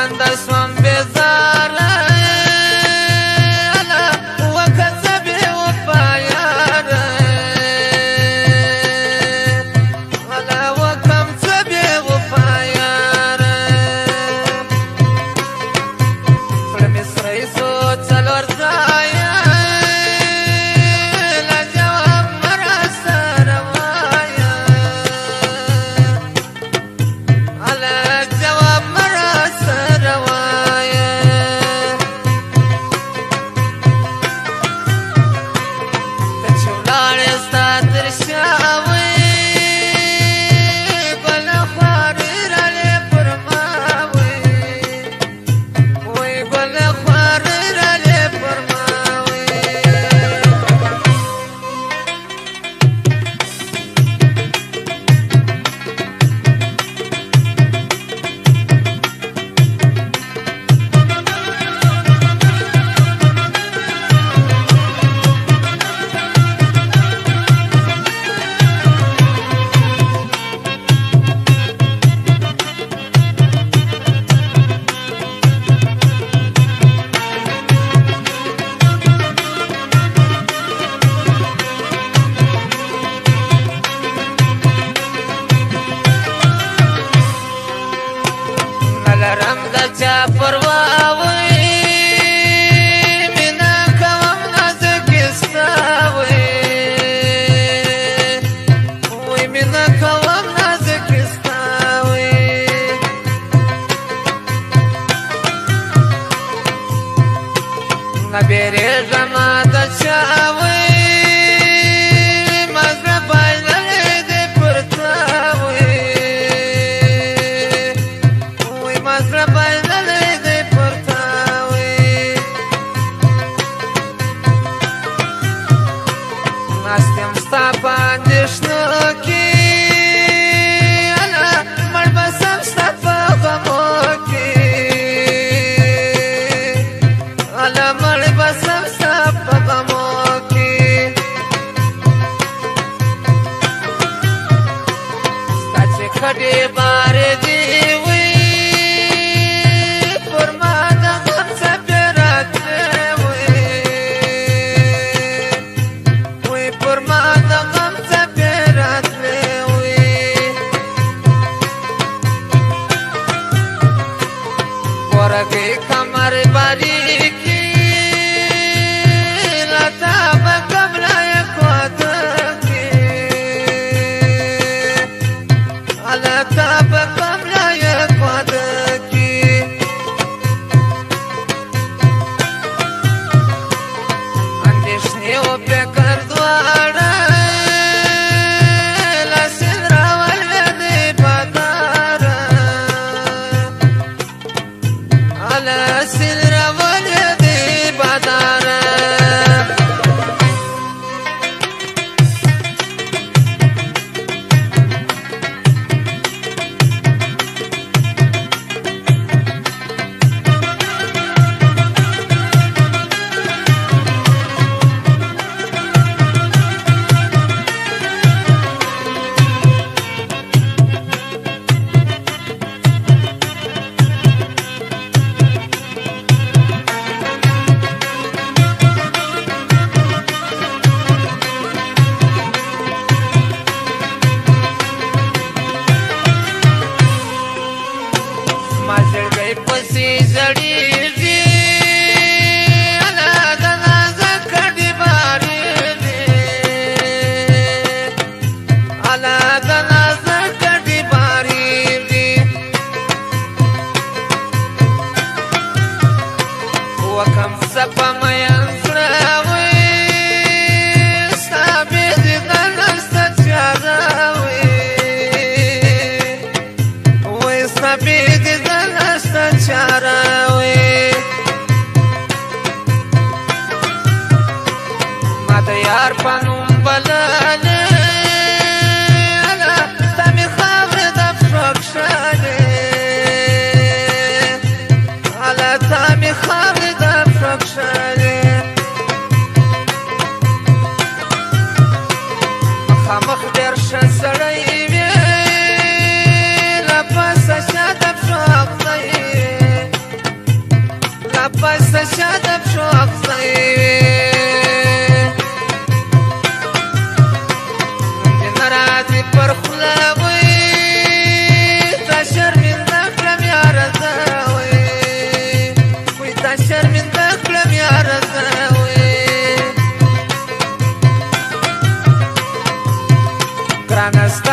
بنده سوم بیزاره وکه زه بې وفا یاره وکم زه بې وفا یاره زړه مې سری سو څلور ځایه لرم د چا پروا وي مینه کوم نازکې ستا وي مینه کوم نازکې ستا وي نه بیریږم د چا وي ناستیم ستا په اندېښنو کې مړ به سم ستا په غمو کې مړ به سم ستا په غمو کې ستا چې کډې بارې دي وي پر ما د غم څپې راتلې وي پر ما د غم څپې راتلې وي ورکې کمر باریکي له تا به کم لایق واده کې له تا به کم لایق واده کې اندېښنې و فکر دواړه سیل راولې دې باداره ما زړګی پسې زړېږي د نازک کډې بارېږي د نازک کډې بارېږي وکم زه په مین زړه وي ستا بېدېدل ستا چاره وي ستا بېدېدل ستا چاره وي ما د یار په نوم بللې ستا مې خاورې د پښو کښلې تا مې خاورې د پښو کښلې ستانه